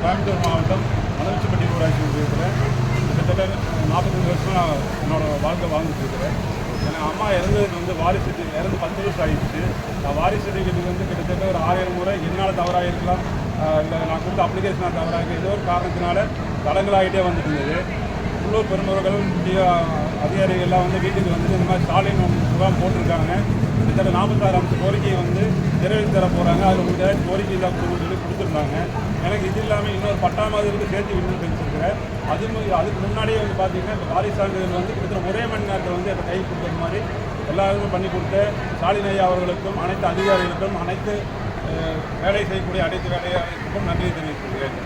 கோயம்புத்தூர் மாவட்டம் மணவச்சிப்பட்டி ஊராட்சி ஒன்றியத்தில் கிட்டத்தட்ட 45 வருஷம் நான் என்னோட வாழ்க்கை வாழ்ந்துட்டு இருக்கிறேன். எனக்கு அம்மா இறந்ததுக்கு வந்து வாரிசு இறந்து 10 வருஷம் ஆகிடுச்சு. நான் வாரிசு சர்டிஃபிகேட்டுக்கு வந்து கிட்டத்தட்ட ஒரு 1000 முறை என்னால் தவறாக இருக்கலாம், இல்லை நான் கொடுத்த அப்ளிகேஷனாக தவறாக இருக்குது, ஏதோ ஒரு காரணத்தினால தடங்களாகிட்டே வந்துட்டு இருந்தது. உள்ளூர் பெருமுறைகள் அதிகாரிகள்லாம் வந்து வீட்டுக்கு வந்து இந்த மாதிரி ஸ்டாலின் முகாம் போட்டிருக்காங்க. கிட்டத்தட்ட 46 அம்ச கோரிக்கையை வந்து நிறைவேற்றி தர போகிறாங்க. அதில் உங்களுக்கு ஏதாச்சும் கோரிக்கை தான் சொல்லி கொடுத்துருந்தாங்க. எனக்கு இது இல்லாமல் இன்னொரு 10ஆம் மாதத்துக்கு சேர்த்து விண்ணப்பம் தெரிஞ்சிருக்கிறேன். அதுக்கு முன்னாடியே வந்து பார்த்தீங்கன்னா இப்போ வாரிசு சான்றிதழ் வந்து கிட்டத்தட்ட ஒரே மணி நேரத்தில் வந்து அதை கை கொடுக்குற மாதிரி எல்லாருமே பண்ணி கொடுத்த ஸ்டாலின் ஐயா அவர்களுக்கும் அனைத்து அதிகாரிகளுக்கும் அனைத்து வேலை செய்யக்கூடிய அனைத்து வேலையாளர்களுக்கும் நன்றி தெரிவித்துக்கிறேன்.